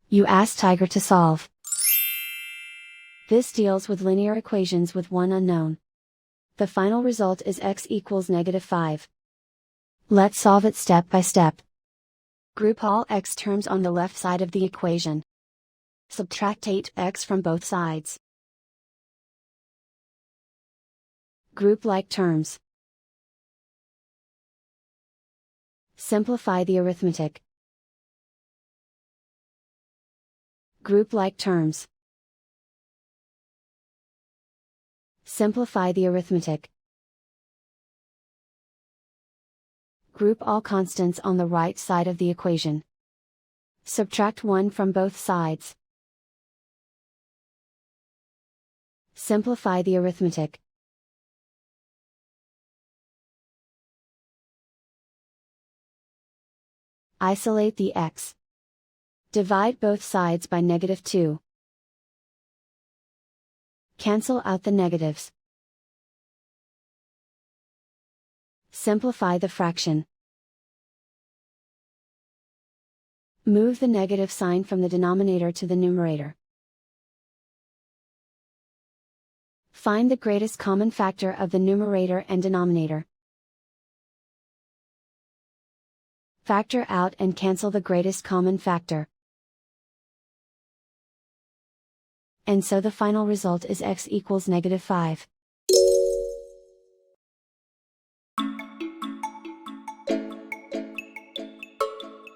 You ask Tiger to solve. This deals with linear equations with one unknown. The final result is x equals -5. Let's solve it step by step. Group all x terms on the left side of the equation. Subtract 8x from both sides. Group like terms. Simplify the arithmetic. Group like terms. Simplify the arithmetic. Group all constants on the right side of the equation. Subtract 1 from both sides. Simplify the arithmetic. Isolate the x. Divide both sides by -2. Cancel out the negatives. Simplify the fraction. Move the negative sign from the denominator to the numerator. Find the greatest common factor of the numerator and denominator. Factor out and cancel the greatest common factor. And so the final result is x equals -5.